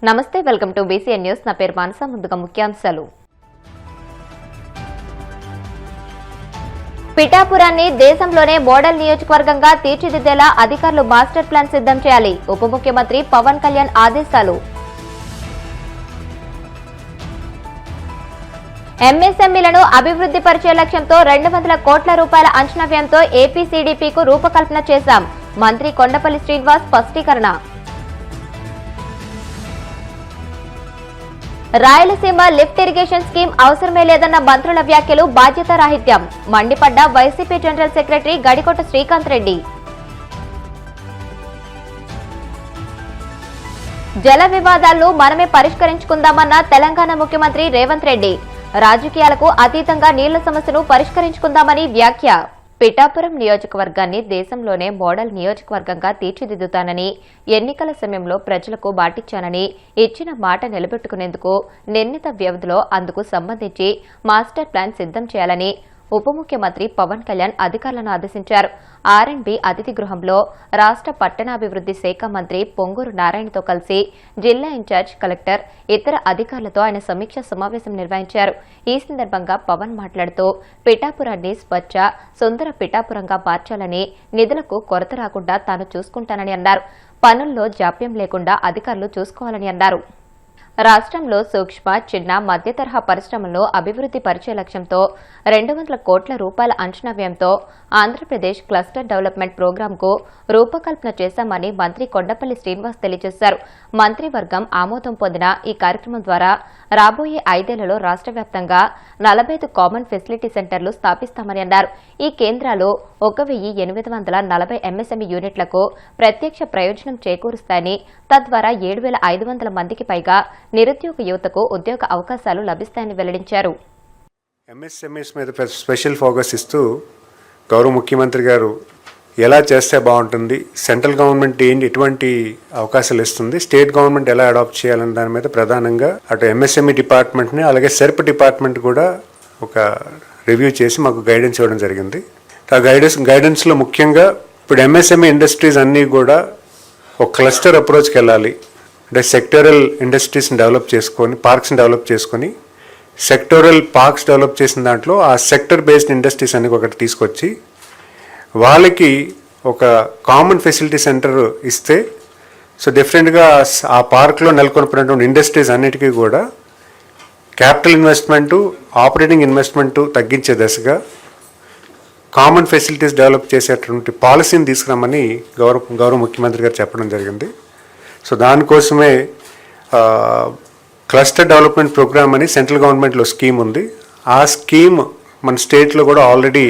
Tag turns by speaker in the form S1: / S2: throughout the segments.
S1: నమస్తే, welcome to BCN news. నా పేరు మానస. ముందుగా ముఖ్యాంశాలు. పిఠాపురాన్ని దేశంలోనే మోడల్ నియోజకవర్గంగా తీర్చిదిద్దేలా అధికారులు మాస్టర్ ప్లాన్ సిద్ధం చేయాలి. ఉప ముఖ్యమంత్రి పవన్ కళ్యాణ్ ఆదేశాలు. ఎంఎస్ఎంఈలను అభివృద్ధి పరిచే లక్ష్యంతో 200 కోట్ల రూపాయల అంచనా వ్యయంతో ఏపీసీడీపీకు రూపకల్పన చేశాం. మంత్రి కొండపల్లి శ్రీనివాస్ స్పష్టీకరణ. రాయలసీమ లిఫ్ట్ ఇరిగేషన్ స్కీమ్ అవసరమే లేదన్న మంత్రుల వ్యాఖ్యలు బాధ్యతారాహిత్యం. మండిపడ్డ YCP general secretary Gadikota Srikanth Reddy. జల వివాదాలను మనమే పరిష్కరించుకుందామన్న తెలంగాణ ముఖ్యమంత్రి రేవంత్ రెడ్డి. రాజకీయాలకు అతీతంగా నీళ్ల సమస్యను పరిష్కరించుకుందామని వ్యాఖ్య. పిఠాపురం నియోజకవర్గాన్ని దేశంలోనే మోడల్ నియోజకవర్గంగా తీర్చిదిద్దుతానని, ఎన్నికల సమయంలో ప్రజలకు బాటిచ్చానని, ఇచ్చిన మాట నిలబెట్టుకునేందుకు నిర్ణీత వ్యవధిలో అందుకు సంబంధించి మాస్టర్ ప్లాన్ సిద్ధం చేయాలని ఉప ముఖ్యమంత్రి పవన్ కళ్యాణ్ అధికారులను ఆదేశించారు. ఆర్ఎండ్బి అతిథి గృహంలో రాష్ట్ర పట్టణాభివృద్ధి శాఖ మంత్రి పొంగూరు నారాయణతో కలిసి జిల్లా ఇన్ఛార్జ్ కలెక్టర్, ఇతర అధికారులతో ఆయన సమీక్ష సమావేశం నిర్వహించారు. ఈ సందర్భంగా పవన్ మాట్లాడుతూ పిఠాపురాన్ని స్వచ్ఛ, సుందర పిఠాపురంగా మార్చాలని, నిధులకు కొరత రాకుండా తాను చూసుకుంటానని అన్నారు. పనుల్లో జాప్యం లేకుండా అధికారులు చూసుకోవాలని అన్నారు. రాష్ట్రంలో సూక్ష్మ, చిన్న, మధ్య తరహా పరిశ్రమలను అభివృద్ధి పరిచే లక్ష్యంతో 200 కోట్ల రూపాయల అంచనా వ్యయంతో ఆంధ్రప్రదేశ్ క్లస్టర్ డెవలప్మెంట్ ప్రోగ్రాంకు రూపకల్పన చేశామని మంత్రి కొండపల్లి శ్రీనివాస్ తెలియజేశారు. మంత్రివర్గం ఆమోదం పొందిన ఈ కార్యక్రమం ద్వారా రాబోయే 5 ఏళ్లలో రాష్ట్ర వ్యాప్తంగా 45 కామన్ ఫెసిలిటీ సెంటర్లు స్థాపిస్తామని అన్నారు. ఈ కేంద్రాలు 1840 ఎంఎస్ఎంఈ యూనిట్లకు ప్రత్యక్ష ప్రయోజనం చేకూరుస్తాయని, తద్వారా 7500 మందికి పైగా నిరుద్యోగ యువతకు ఉద్యోగ అవకాశాలు లభిస్తాయని వెల్లడించారు.
S2: ఎంఎస్ఎంఈస్ మీద స్పెషల్ ఫోకస్ ఇస్తూ గౌరవ ముఖ్యమంత్రి గారు ఎలా చేస్తే బాగుంటుంది, సెంట్రల్ గవర్నమెంట్ ఎటువంటి అవకాశాలు ఇస్తుంది, స్టేట్ గవర్నమెంట్ ఎలా అడాప్ట్ చేయాలనే దాని మీద ప్రధానంగా అటు ఎంఎస్ఎంఈ డిపార్ట్మెంట్ని అలాగే సెర్ప్ డిపార్ట్మెంట్ కూడా ఒక రివ్యూ చేసి మాకు గైడెన్స్ ఇవ్వడం జరిగింది. ఆ గైడెన్స్లో ముఖ్యంగా ఇప్పుడు ఎంఎస్ఎంఈ ఇండస్ట్రీస్ అన్నీ కూడా ఒక క్లస్టర్ అప్రోచ్కి వెళ్ళాలి. అంటే సెక్టరల్ ఇండస్ట్రీస్ని డెవలప్ చేసుకొని, పార్క్స్ని డెవలప్ చేసుకొని, సెక్టోరల్ పార్క్స్ డెవలప్ చేసిన దాంట్లో ఆ సెక్టర్ బేస్డ్ ఇండస్ట్రీస్ అన్ని ఒకటి తీసుకొచ్చి వాళ్ళకి ఒక కామన్ ఫెసిలిటీ సెంటర్ ఇస్తే, సో డిఫరెంట్గా ఆ పార్క్లో నెలకొల్పినటువంటి ఇండస్ట్రీస్ అన్నిటికీ కూడా క్యాపిటల్ ఇన్వెస్ట్మెంటు, ఆపరేటింగ్ ఇన్వెస్ట్మెంటు తగ్గించే దశగా కామన్ ఫెసిలిటీస్ డెవలప్ చేసేటువంటి పాలసీని తీసుకురామని గౌరవ ముఖ్యమంత్రి గారు చెప్పడం జరిగింది. సో దానికోసమే క్లస్టర్ డెవలప్మెంట్ ప్రోగ్రామ్ అని సెంట్రల్ గవర్నమెంట్లో స్కీమ్ ఉంది. ఆ స్కీమ్ మన స్టేట్లో కూడా ఆల్రెడీ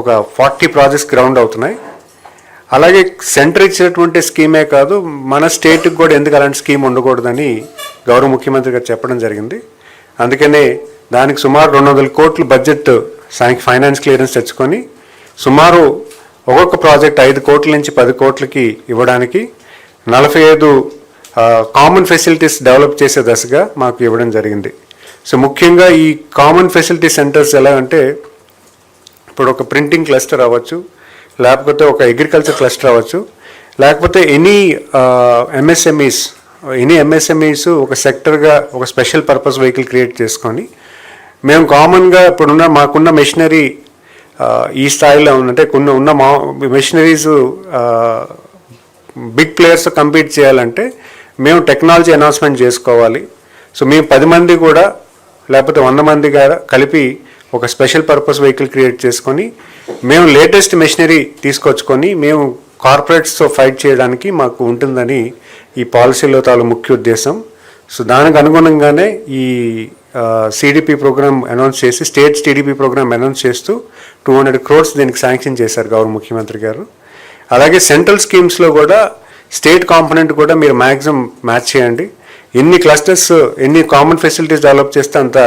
S2: ఒక 40 ప్రాజెక్ట్స్ గ్రౌండ్ అవుతున్నాయి. అలాగే సెంటర్ ఇచ్చినటువంటి స్కీమే కాదు, మన స్టేట్కి కూడా ఎందుకు అలాంటి స్కీమ్ ఉండకూడదని గౌరవ ముఖ్యమంత్రి గారు చెప్పడం జరిగింది. అందుకనే దానికి సుమారు 200 కోట్ల బడ్జెట్ ఫైనాన్స్ క్లియరెన్స్ తెచ్చుకొని సుమారు ఒక్కొక్క ప్రాజెక్ట్ 5 కోట్ల నుంచి 10 కోట్లకి ఇవ్వడానికి 45 కామన్ ఫెసిలిటీస్ డెవలప్ చేసే దశగా మాకు ఇవ్వడం జరిగింది. సో ముఖ్యంగా ఈ కామన్ ఫెసిలిటీ సెంటర్స్ ఎలా అంటే, ఇప్పుడు ఒక ప్రింటింగ్ క్లస్టర్ అవ్వచ్చు, లేకపోతే ఒక అగ్రికల్చర్ క్లస్టర్ అవ్వచ్చు, లేకపోతే ఎనీ ఎంఎస్ఎంఈస్ ఒక సెక్టర్గా ఒక స్పెషల్ పర్పస్ వెహికల్ క్రియేట్ చేసుకొని మేము కామన్గా ఇప్పుడున్న మాకున్న మెషినరీ ఈ స్థాయిలో ఉందంటే ఉన్న మెషినరీస్ బిగ్ ప్లేయర్స్తో కంపీట్ చేయాలంటే మేము టెక్నాలజీ అనౌన్స్మెంట్ చేసుకోవాలి. సో మేము 10 మంది కూడా లేకపోతే 100 మంది కలిపి ఒక స్పెషల్ పర్పస్ వెహికల్ క్రియేట్ చేసుకొని మేము లేటెస్ట్ మెషినరీ తీసుకొచ్చుకొని మేము కార్పొరేట్స్తో ఫైట్ చేయడానికి మాకు ఉంటుందని ఈ పాలసీలో తాలూ ముఖ్య ఉద్దేశం. సో దానికి అనుగుణంగానే ఈ సిడిపి ప్రోగ్రామ్ అనౌన్స్ చేసి, స్టేట్ సిడిపి ప్రోగ్రామ్ అనౌన్స్ చేస్తూ 200 crores దీనికి శాంక్షన్ చేశారు గౌరవ ముఖ్యమంత్రి గారు. అలాగే సెంట్రల్ స్కీమ్స్లో కూడా స్టేట్ కాంపోనెంట్ కూడా మీరు మ్యాక్సిమం మ్యాచ్ చేయండి. ఎన్ని క్లస్టర్స్, ఎన్ని కామన్ ఫెసిలిటీస్ డెవలప్ చేస్తే అంత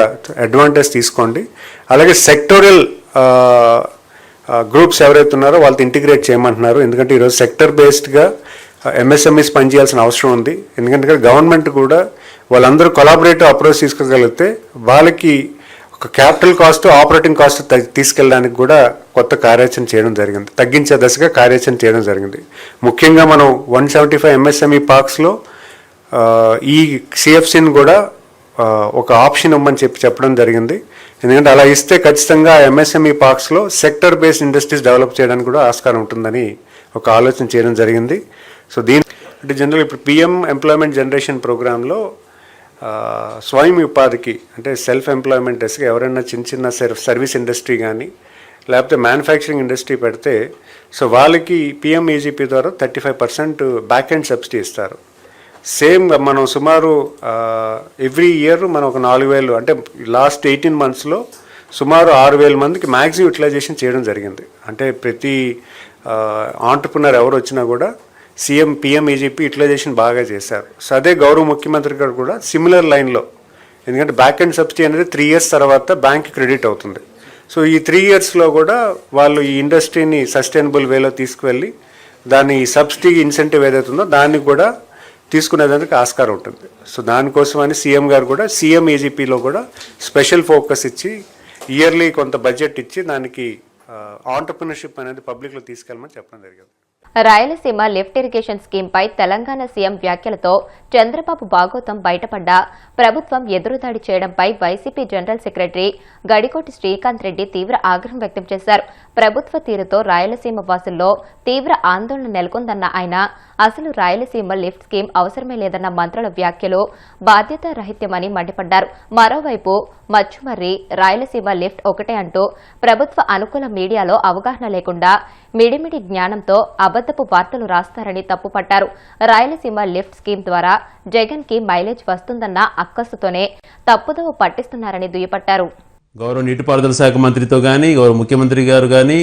S2: అడ్వాంటేజ్ తీసుకోండి. అలాగే సెక్టోరియల్ గ్రూప్స్ ఎవరైతే ఉన్నారో వాళ్ళతో ఇంటిగ్రేట్ చేయమంటున్నారు. ఎందుకంటే ఈరోజు సెక్టర్ బేస్డ్గా ఎంఎస్ఎంఈస్ పనిచేయాల్సిన అవసరం ఉంది. ఎందుకంటే గవర్నమెంట్ కూడా వాళ్ళందరూ కొలాబరేటివ్ అప్రోచ్ తీసుకోగలిగితే వాళ్ళకి ఒక క్యాపిటల్ కాస్ట్, ఆపరేటింగ్ కాస్ట్ తీసుకెళ్ళడానికి కూడా కొత్త కార్యాచరణ చేయడం జరిగింది, తగ్గించే దశగా కార్యాచరణ చేయడం జరిగింది. ముఖ్యంగా మనం 175 ఎంఎస్ఎంఈ పార్క్స్లో ఈ సిఎఫ్సిని కూడా ఒక ఆప్షన్ ఇవ్వమని చెప్పడం జరిగింది. ఎందుకంటే అలా ఇస్తే ఖచ్చితంగా ఎంఎస్ఎంఈ పార్క్స్లో సెక్టర్ బేస్డ్ ఇండస్ట్రీస్ డెవలప్ చేయడానికి కూడా ఆస్కారం ఉంటుందని ఒక ఆలోచన చేయడం జరిగింది. సో అంటే జనరల్ ఇప్పుడు పిఎం ఎంప్లాయ్మెంట్ జనరేషన్ ప్రోగ్రాంలో స్వయం ఉపాధికి అంటే సెల్ఫ్ ఎంప్లాయ్మెంట్స్కి ఎవరైనా చిన్న సర్వీస్ ఇండస్ట్రీ కానీ లేకపోతే మ్యానుఫ్యాక్చరింగ్ ఇండస్ట్రీ పెడితే సో వాళ్ళకి పిఎంఈజీపీ ద్వారా 35% బ్యాక్ ఎండ్ సబ్సిడీ ఇస్తారు. సేమ్ మనం సుమారు ఎవ్రీ ఇయర్ మనం ఒక 4,000 అంటే లాస్ట్ 18 monthsలో సుమారు 6,000 మందికి మ్యాక్సిమం యూటిలైజేషన్ చేయడం జరిగింది. అంటే ప్రతి ఆంటర్ప్రినర్ ఎవరు వచ్చినా కూడా పిఎంఈజీపీ యూటిలైజేషన్ బాగా చేశారు. సో అదే గౌరవ ముఖ్యమంత్రి గారు కూడా సిమిలర్ లైన్లో, ఎందుకంటే బ్యాక్ ఎండ్ సబ్సిడీ అనేది 3 years తర్వాత బ్యాంక్ క్రెడిట్ అవుతుంది. సో ఈ 3 yearsలో కూడా వాళ్ళు ఈ ఇండస్ట్రీని సస్టైనబుల్ వేలో తీసుకువెళ్ళి దాని సబ్సిడీ ఇన్సెంటివ్ ఏదైతుందో దాన్ని కూడా తీసుకునేదానికి ఆస్కారం ఉంటుంది. సో దానికోసమని సీఎం గారు కూడా సిఎంఈజీపీలో కూడా స్పెషల్ ఫోకస్ ఇచ్చి ఇయర్లీ కొంత బడ్జెట్ ఇచ్చి దానికి ఆంటర్ప్రినర్షిప్ అనేది పబ్లిక్లో తీసుకెళ్ళమని చెప్పడం జరిగింది.
S1: రాయలసీమ లిఫ్ట్ ఇరిగేషన్ స్కీమ్పై తెలంగాణ సీఎం వ్యాఖ్యలతో చంద్రబాబు భాగోతం బయటపడ్డా ప్రభుత్వం ఎదురుదాడి చేయడంపై YCP general secretary Gadikoti Srikanth Reddy తీవ్ర ఆగ్రహం వ్యక్తం చేశారు. ప్రభుత్వ తీరుతో రాయలసీమ వాసుల్లో తీవ్ర ఆందోళన నెలకొందన్న ఆయన అసలు రాయలసీమ లిఫ్ట్ స్కీమ్ అవసరమే లేదన్న మంత్రుల వ్యాఖ్యలు బాధ్యతారహిత్యమని మండిపడ్డారు. మరోవైపు మచ్చుమర్రి రాయలసీమ లిఫ్ట్ ఒకటే అంటూ ప్రభుత్వ అనుకూల మీడియాలో అవగాహన లేకుండా మిడిమిడి జ్ఞానంతో అబద్దపు వార్తలు రాస్తారని తప్పుపట్టారు. రాయలసీమ లిఫ్ట్ స్కీమ్ ద్వారా జగన్ కి మైలేజ్ వస్తుందన్న అక్కసుతోనే తప్పుదోవ పట్టిస్తున్నారని దుయ్యపట్టారు.
S3: గౌరవ నీటిపారుదల శాఖ మంత్రితో కానీ గౌరవ ముఖ్యమంత్రి గారు కానీ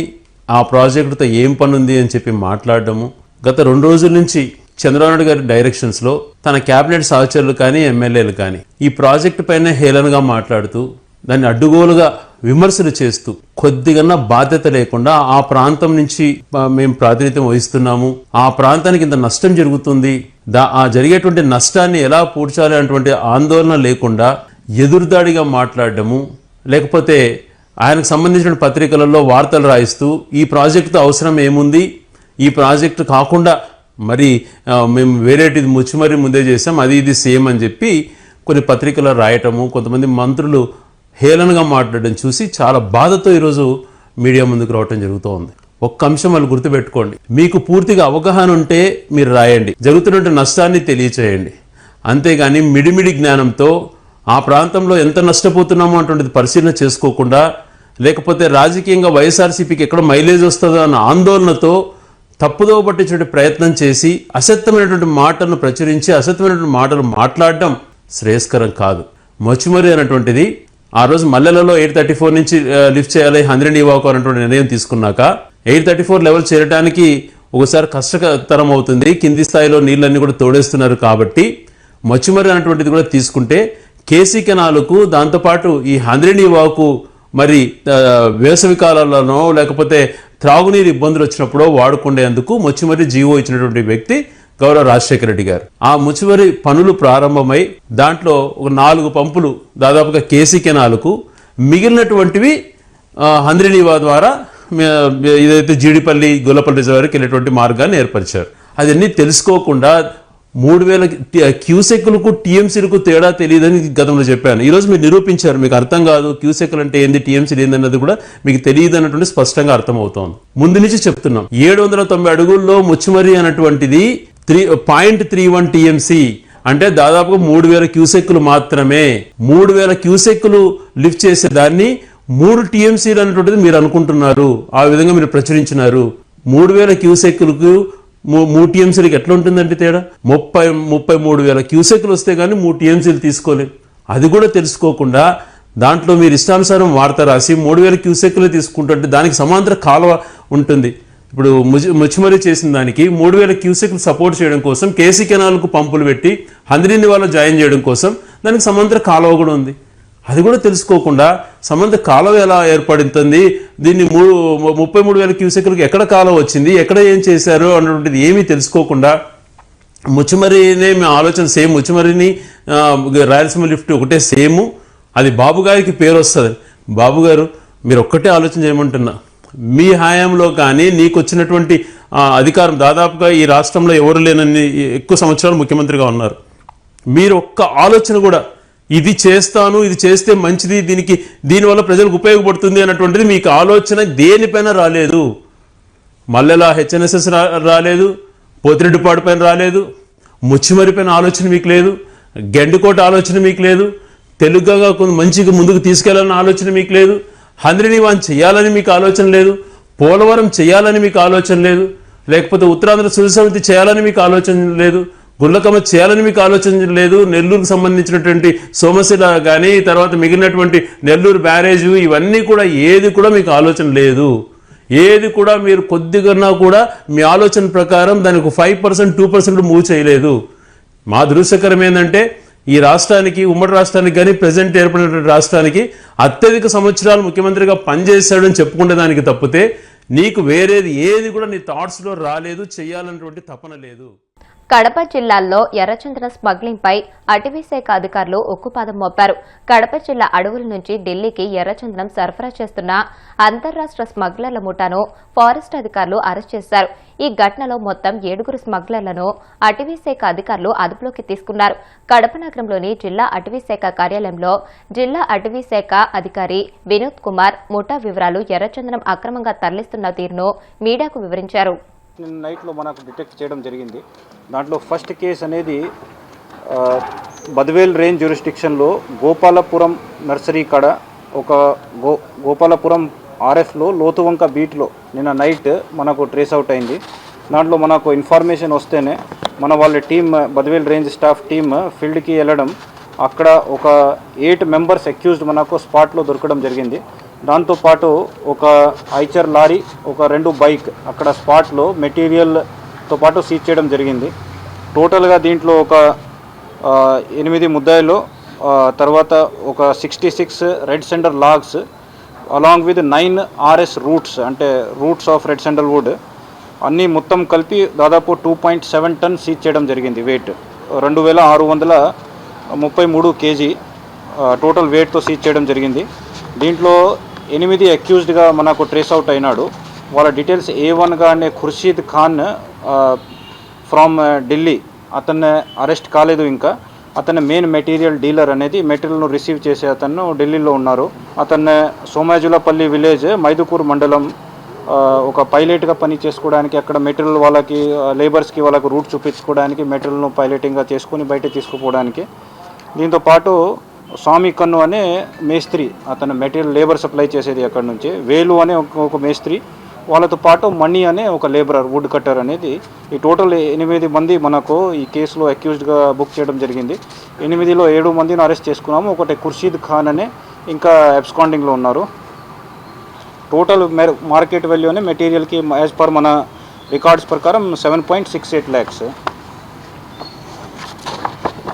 S3: ఆ ప్రాజెక్టుతో ఏం పనుంది అని చెప్పి మాట్లాడడము, గత 2 రోజుల నుంచి చంద్రబాబు నాయుడు గారి డైరెక్షన్స్లో తన కేబినెట్ సహచరులు కానీ ఎమ్మెల్యేలు కానీ ఈ ప్రాజెక్టు పైన హేళనగా మాట్లాడుతూ దాన్ని అడ్డుగోలుగా విమర్శలు చేస్తూ కొద్దిగా బాధ్యత లేకుండా ఆ ప్రాంతం నుంచి మేము ప్రాతినిధ్యం వహిస్తున్నాము, ఆ ప్రాంతానికి ఇంత నష్టం జరుగుతుంది, ఆ జరిగేటువంటి నష్టాన్ని ఎలా పూడ్చాలి అటువంటి ఆందోళన లేకుండా ఎదురుదాడిగా మాట్లాడడము, లేకపోతే ఆయనకు సంబంధించిన పత్రికలలో వార్తలు రాయిస్తూ ఈ ప్రాజెక్టుతో అవసరం ఏముంది, ఈ ప్రాజెక్టు కాకుండా మరి మేము వేరేటిది ముచ్చుమరి ముందే చేసాం, అది ఇది సేమ్ అని చెప్పి కొన్ని పత్రికలు రాయటము, కొంతమంది మంత్రులు హేళనగా మాట్లాడడం చూసి చాలా బాధతో ఈరోజు మీడియా ముందుకు రావటం జరుగుతూ ఉంది. ఒక్క అంశం వాళ్ళు గుర్తుపెట్టుకోండి, మీకు పూర్తిగా అవగాహన ఉంటే మీరు రాయండి, జరుగుతున్న నష్టాన్ని తెలియచేయండి. అంతేగాని మిడిమిడి జ్ఞానంతో ఆ ప్రాంతంలో ఎంత నష్టపోతున్నామో అటువంటిది పరిశీలన చేసుకోకుండా, లేకపోతే రాజకీయంగా వైఎస్ఆర్సీపీకి ఎక్కడ మైలేజ్ వస్తుందో అన్న ఆందోళనతో తప్పుదోవ పట్టించే ప్రయత్నం చేసి అసత్యమైనటువంటి మాటలను ప్రచురించి అసత్యమైనటువంటి మాటలు మాట్లాడడం శ్రేయస్కరం కాదు. మచ్చుమరి అనేటువంటిది ఆ రోజు మల్లెలలో 834 నుంచి లిఫ్ట్ చేయాలి, హంద్రిని వాక్ అనేటువంటి నిర్ణయం తీసుకున్నాక 834 లెవెల్ చేరడానికి ఒకసారి కష్టతరం అవుతుంది, కింది స్థాయిలో నీళ్ళన్నీ కూడా తోడేస్తున్నారు. కాబట్టి మచ్చుమరి అనేటువంటిది కూడా తీసుకుంటే కేసీ కెనాలకు దాంతోపాటు ఈ హంద్రిని వాకు మరి వేసవి కాలాల్లోనో లేకపోతే త్రాగునీరు ఇబ్బందులు వచ్చినప్పుడో వాడుకునేందుకు ముచ్చుమరి జీవో ఇచ్చినటువంటి వ్యక్తి గౌరవ రాజశేఖర రెడ్డి గారు. ఆ ముచ్చుమరి పనులు ప్రారంభమై దాంట్లో ఒక 4 పంపులు దాదాపుగా కేసీ కెనాలకు, మిగిలినటువంటివి హంద్రినీవా ద్వారా ఏదైతే జీడిపల్లి గొల్లపల్లి రిజర్వాయర్కి వెళ్ళేటువంటి మార్గాన్ని ఏర్పరిచారు. అదన్నీ తెలుసుకోకుండా 3,000 క్యూసెక్లకు టీఎంసీలకు తేడా తెలియదని గతంలో చెప్పాను. ఈరోజు మీరు నిరూపించారు, మీకు అర్థం కాదు క్యూసెక్లు అంటే ఏంది, టీఎంసీలు ఏంది అన్నది కూడా మీకు తెలియదు అన్నటువంటి స్పష్టంగా అర్థమవుతోంది. ముందు నుంచి చెప్తున్నాం, 790 అడుగుల్లో ముచ్చుమరి అన్నటువంటిది 0.31 టీఎంసీ అంటే దాదాపుగా 3,000 క్యూసెక్లు మాత్రమే. 3,000 క్యూసెక్లు లిఫ్ట్ చేసే దాన్ని 3 టీఎంసీలు అన్నటువంటిది మీరు అనుకుంటున్నారు, ఆ విధంగా మీరు ప్రచురించినారు. 3,000 క్యూసెక్లకు 3 టీఎంసీలకు ఎట్లా ఉంటుందంటే తేడా? 33,000 క్యూసెక్లు వస్తే కానీ 3 టీఎంసీలు తీసుకోలేము. అది కూడా తెలుసుకోకుండా దాంట్లో మీరు ఇష్టానుసారం వార్త రాసి 3,000 క్యూసెక్లు తీసుకుంటుంటే దానికి సమాంతర కాలువ ఉంటుంది. ఇప్పుడు ముచ్చుమరి చేసిన దానికి 3,000 క్యూసెక్లు సపోర్ట్ చేయడం కోసం కేసీ కెనాల్కు పంపులు పెట్టి హంద్రిని వాళ్ళు జాయిన్ చేయడం కోసం దానికి సమాంతర కాలువ కూడా ఉంది. అది కూడా తెలుసుకోకుండా సమాంతర కాలువ ఎలా ఏర్పడుతుంది, దీన్ని 33,000 క్యూసెక్లకు ఎక్కడ కాలువ వచ్చింది, ఎక్కడ ఏం చేశారు అన్నటువంటిది ఏమీ తెలుసుకోకుండా ముచ్చుమరినే మీ ఆలోచన సేమ్, ముచ్చుమరిని రాయలసీమ లిఫ్ట్ ఒకటే సేము, అది బాబు గారికి పేరు వస్తుంది. బాబు గారు మీరు ఒక్కటే ఆలోచన చేయమంటున్నా, మీ హయాంలో కానీ నీకు వచ్చినటువంటి అధికారం దాదాపుగా ఈ రాష్ట్రంలో ఎవరు లేనన్ని ఎక్కువ సంవత్సరాలు ముఖ్యమంత్రిగా ఉన్నారు. మీరు ఒక్క ఆలోచన కూడా ఇది చేస్తాను, ఇది చేస్తే మంచిది, దీనివల్ల ప్రజలకు ఉపయోగపడుతుంది అన్నటువంటిది మీకు ఆలోచన దేనిపైన రాలేదు. మల్లెల హెచ్ఎన్ఎస్ఎస్ రాలేదు, పోతిరెడ్డిపాడు పైన రాలేదు, ముచ్చిమరి పైన ఆలోచన మీకు లేదు, గెండుకోట ఆలోచన మీకు లేదు, తెలుగుగా కొంచెం మంచిగా ముందుకు తీసుకెళ్లాలన్న ఆలోచన మీకు లేదు, హంద్రినివాన్ చేయాలని మీకు ఆలోచన లేదు, పోలవరం చేయాలని మీకు ఆలోచన లేదు, లేకపోతే ఉత్తరాంధ్ర సుధి సమితి చేయాలని మీకు ఆలోచన లేదు, గుళ్ళకమ్మ చేయాలని మీకు ఆలోచన లేదు, నెల్లూరుకు సంబంధించినటువంటి సోమశిల కానీ తర్వాత మిగిలినటువంటి నెల్లూరు బ్యారేజ్ ఇవన్నీ కూడా ఏది కూడా మీకు ఆలోచన లేదు. ఏది కూడా మీరు కొద్దిగా కూడా మీ ఆలోచన ప్రకారం దానికి 5% 2% మూవ్ చేయలేదు. మా దురదృష్టకరం ఏంటంటే ఈ రాష్ట్రానికి, ఉమ్మడి రాష్ట్రానికి కానీ ప్రజెంట్ ఏర్పడినటువంటి రాష్ట్రానికి అత్యధిక సంవత్సరాలు ముఖ్యమంత్రిగా పనిచేశాడని చెప్పుకునే దానికి తప్పితే నీకు వేరేది ఏది కూడా నీ థాట్స్లో రాలేదు, చెయ్యాలన్నటువంటి తపన లేదు.
S1: కడప జిల్లాల్లో ఎర్రచందన స్మగ్లింగ్ పై అటవీ శాఖ అధికారులు ఉక్కుపాదం మోపారు. కడప జిల్లా అడవుల నుంచి ఢిల్లీకి ఎర్రచందనం సరఫరా చేస్తున్న అంతర్రాష్ట్ర స్మగ్లర్ల ముఠాను ఫారెస్ట్ అధికారులు అరెస్ట్ చేశారు. ఈ ఘటనలో మొత్తం 7 స్మగ్లర్లను అటవీ శాఖ అధికారులు అదుపులోకి తీసుకున్నారు. కడప నగరంలోని జిల్లా అటవీ శాఖ కార్యాలయంలో జిల్లా అటవీ శాఖ అధికారి వినోద్ కుమార్ ముఠా వివరాలు, ఎర్రచందనం అక్రమంగా తరలిస్తున్న తీరును మీడియాకు వివరించారు.
S4: నైట్లో మనకు డిటెక్ట్ చేయడం జరిగింది. దాంట్లో ఫస్ట్ కేసు అనేది బద్వేల్ రేంజ్ జ్యూరిస్డిక్షన్లో గోపాలపురం నర్సరీ కాడ ఒక గోపాలపురం ఆర్ఎఫ్లో లోతువంక బీట్లో నిన్న నైట్ మనకు ట్రేస్ అవుట్ అయింది. దాంట్లో మనకు ఇన్ఫర్మేషన్ వస్తేనే వాళ్ళ team, Badvel range staff team ఫీల్డ్కి వెళ్ళడం, అక్కడ ఒక 8 మెంబర్స్ అక్యూజ్డ్ మనకు స్పాట్లో దొరకడం జరిగింది. దాంతోపాటు ఒక ఐచర్ లారీ, ఒక 2 బైక్ అక్కడ స్పాట్లో మెటీరియల్తో పాటు సీజ్ చేయడం జరిగింది. టోటల్గా దీంట్లో ఒక 8 ముద్దాయిలు, తర్వాత ఒక 66 red sander logs along with 9 RS roots, అంటే roots of red sander wood అన్నీ మొత్తం కలిపి దాదాపు 2.7 టన్ సీజ్ చేయడం జరిగింది. వెయిట్ 2633 kg టోటల్ వెయిట్తో సీజ్ చేయడం జరిగింది. దీంట్లో 8 అక్యూజ్డ్గా మనకు ట్రేస్ అవుట్ అయినాడు. వాళ్ళ డీటెయిల్స్ A1గా అనే ఖుర్షీద్ ఖాన్ ఫ్రమ్ ఢిల్లీ, అతన్ని అరెస్ట్ కాలేదు. ఇంకా అతన్ని మెయిన్ మెటీరియల్ డీలర్ అనేది మెటీరియల్ను రిసీవ్ చేసే అతను ఢిల్లీలో ఉన్నారు. అతన్ని సోమాజులపల్లి విలేజ్, మైదుకూరు మండలం ఒక పైలట్గా పని చేసుకోవడానికి, అక్కడ మెటీరియల్ వాళ్ళకి లేబర్స్కి వాళ్ళకు రూట్ చూపించుకోవడానికి మెటీరియల్ను పైలటింగ్గా చేసుకుని బయట తీసుకుపోవడానికి. దీంతోపాటు స్వామి కన్ను అనే మేస్త్రి, అతను మెటీరియల్ లేబర్ సప్లై చేసేది అక్కడ నుంచి. వేలు అనే ఒక మేస్త్రి, వాళ్ళతో పాటు మణి అనే ఒక లేబరర్, వుడ్ కట్టర్ అనేది. ఈ టోటల్ 8 మంది మనకు ఈ కేసులో అక్యూజ్డ్గా బుక్ చేయడం జరిగింది. 8లో 7 మందిని అరెస్ట్ చేసుకున్నాము. ఒకటి ఖుర్షీద్ ఖాన్ అనే ఇంకా అబ్స్కాండింగ్లో ఉన్నారు. టోటల్ మార్కెట్ వాల్యూ అనే మెటీరియల్కి యాజ్ పర్ మన రికార్డ్స్ ప్రకారం 7.68 lakhs.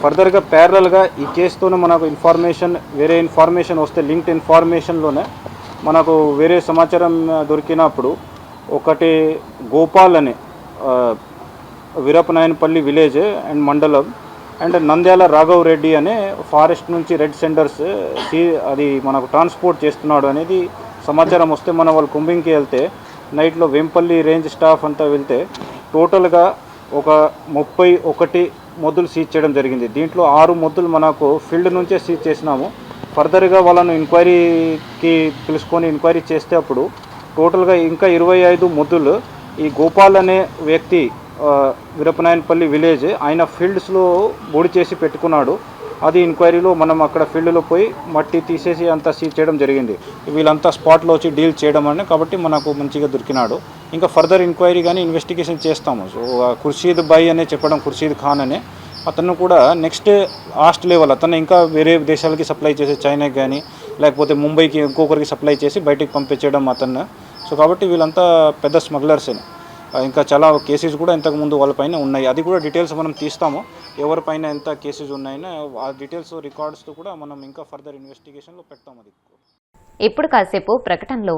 S4: ఫర్దర్గా ప్యారలల్గా ఈ కేసుతోనే మనకు వేరే ఇన్ఫర్మేషన్ వస్తే, లింక్డ్ ఇన్ఫర్మేషన్లోనే మనకు వేరే సమాచారం దొరికినప్పుడు ఒకటి గోపాల్ అనే వీరపనాయనపల్లి విలేజ్ అండ్ మండలం, అండ్ నంద్యాల రాఘవ్ రెడ్డి అనే ఫారెస్ట్ నుంచి రెడ్ సెండర్స్ అది మనకు ట్రాన్స్పోర్ట్ చేస్తున్నాడు అనేది సమాచారం వస్తే వాళ్ళు కుంభింగ్కి వెళ్తే, నైట్లో వేంపల్లి రేంజ్ స్టాఫ్ అంతా వెళ్తే టోటల్గా ఒక 31 మొద్దులు సీజ్ చేయడం జరిగింది. దీంట్లో 6 మొద్దులు మనకు ఫీల్డ్ నుంచే సీజ్ చేసినాము. ఫర్దర్గా వాళ్ళను ఎంక్వైరీకి పిలుచుకొని ఎంక్వైరీ చేస్తే అప్పుడు టోటల్గా ఇంకా 25 మొద్దులు ఈ గోపాల్ అనే వ్యక్తి వీరపనాయనపల్లి విలేజ్ ఆయన ఫీల్డ్స్లో బోడి చేసి పెట్టుకున్నాడు. అది ఎంక్వైరీలో మనం అక్కడ ఫీల్డ్లో పోయి మట్టి తీసేసి అంతా సీజ్ చేయడం జరిగింది. వీళ్ళంతా స్పాట్లో వచ్చి డీల్ చేయడం అని, కాబట్టి మనకు మంచిగా దొరికినాడు. ఇంకా ఫర్దర్ ఎంక్వైరీ కానీ ఇన్వెస్టిగేషన్ చేస్తాము. సో ఖుర్షీద్ భాయ్ అనే చెప్పడం, ఖుర్షీద్ ఖాన్ అనే అతను కూడా నెక్స్ట్ ఆస్ట్ లెవెల్, అతను ఇంకా వేరే దేశాలకి సప్లై చేసి, చైనాకి కానీ లేకపోతే ముంబైకి ఇంకొకరికి సప్లై చేసి బయటికి పంపించడం అతను. సో కాబట్టి వీళ్ళంతా పెద్ద స్మగ్లర్స్. ఇంకా చాలా కేసెస్ కూడా ఇంతకుముందు వాళ్ళపైన ఉన్నాయి. అది కూడా డీటెయిల్స్ మనం తీస్తాము, ఎవరిపైన ఎంత కేసెస్ ఉన్నాయని ఆ డీటెయిల్స్ రికార్డ్స్తో కూడా మనం ఇంకా ఫర్దర్ ఇన్వెస్టిగేషన్లో పెడతాం. అది
S1: ఇప్పుడు కాసేపు ప్రకటనలో